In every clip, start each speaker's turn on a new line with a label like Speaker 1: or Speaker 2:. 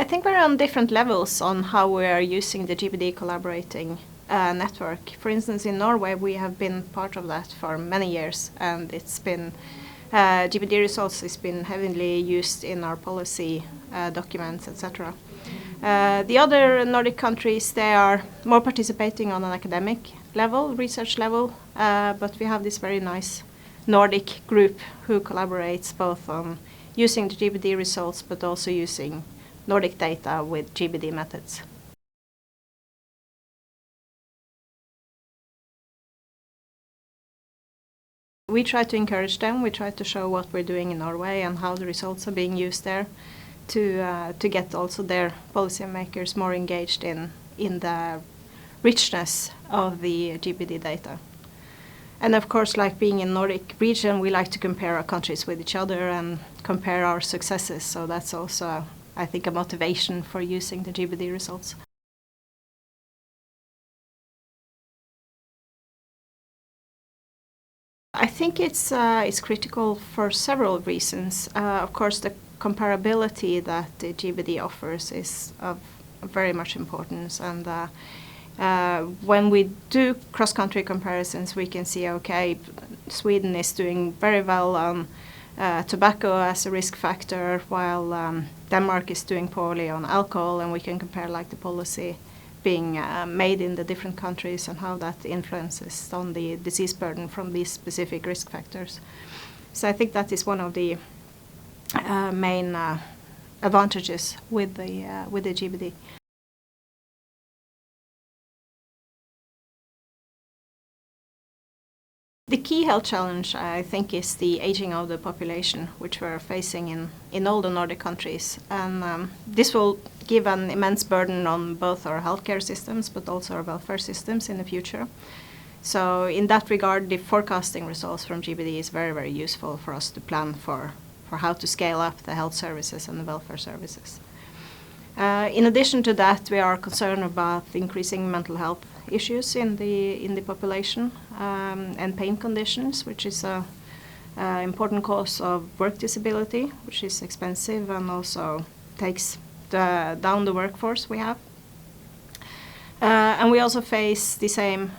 Speaker 1: I think we're on different levels on how we are using the GBD collaborating network. For instance, in Norway, we have been part of that for many years, and it's been GBD results has been heavily used in our policy documents, etc. The other Nordic countries, they are more participating on an academic level, research level, but we have this very nice Nordic group who collaborates both on using the GBD results but also using Nordic data with GBD methods. We try to encourage them, we try to show what we're doing in Norway and how the results are being used there to get also their policymakers more engaged in the richness of the GBD data. And of course, like being in Nordic region, we like to compare our countries with each other and compare our successes. So that's also, I think, a motivation for using the GBD results. I think it's critical for several reasons. Of course, the comparability that the GBD offers is of very much importance. And when we do cross-country comparisons, we can see, okay, Sweden is doing very well on tobacco as a risk factor, while Denmark is doing poorly on alcohol, and we can compare like the policy being made in the different countries and how that influences on the disease burden from these specific risk factors. So I think that is one of the main advantages with the GBD. The key health challenge, I think, is the aging of the population, which we're facing in all the Nordic countries. And this will give an immense burden on both our healthcare systems, but also our welfare systems in the future. So in that regard, the forecasting results from GBD is very, very useful for us to plan for how to scale up the health services and the welfare services. In addition to that, we are concerned about increasing mental health issues in the population and pain conditions, which is an important cause of work disability, which is expensive and also takes down the workforce we have. And we also face the same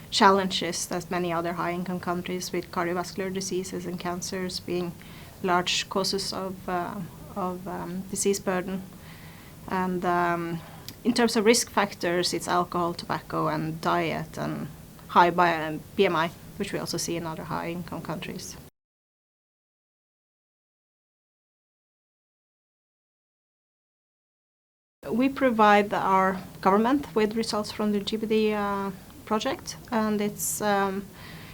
Speaker 1: challenges as many other high-income countries, with cardiovascular diseases and cancers being large causes of disease burden. And in terms of risk factors, it's alcohol, tobacco, and diet, and high BMI, which we also see in other high-income countries. We provide our government with results from the GBD project, and it's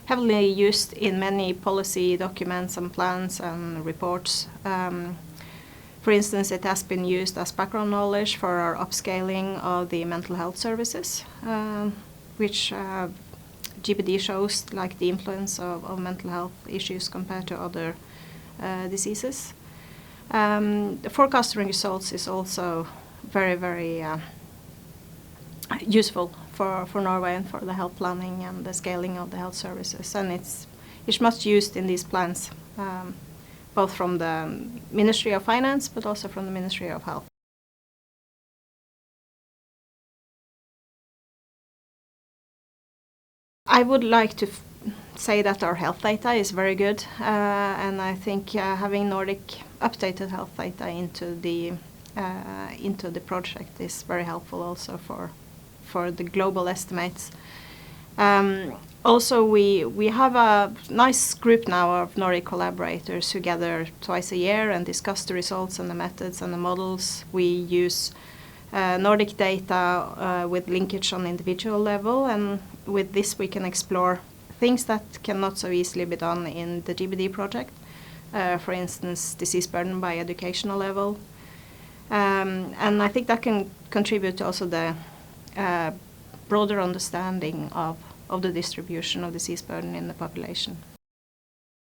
Speaker 1: heavily used in many policy documents and plans and reports. For instance, it has been used as background knowledge for our upscaling of the mental health services, which GBD shows like the influence of mental health issues compared to other diseases. The forecasting results is also very, very useful for Norway and for the health planning and the scaling of the health services. And it's much used in these plans, both from the Ministry of Finance, but also from the Ministry of Health. I would like to say that our health data is very good, and I think having Nordic updated health data into the project is very helpful also for the global estimates. Also, we have a nice group now of Nordic collaborators who gather twice a year and discuss the results and the methods and the models. We use Nordic data with linkage on individual level, and with this we can explore things that cannot so easily be done in the GBD project. For instance, disease burden by educational level. And I think that can contribute to also the broader understanding of the distribution of disease burden in the population.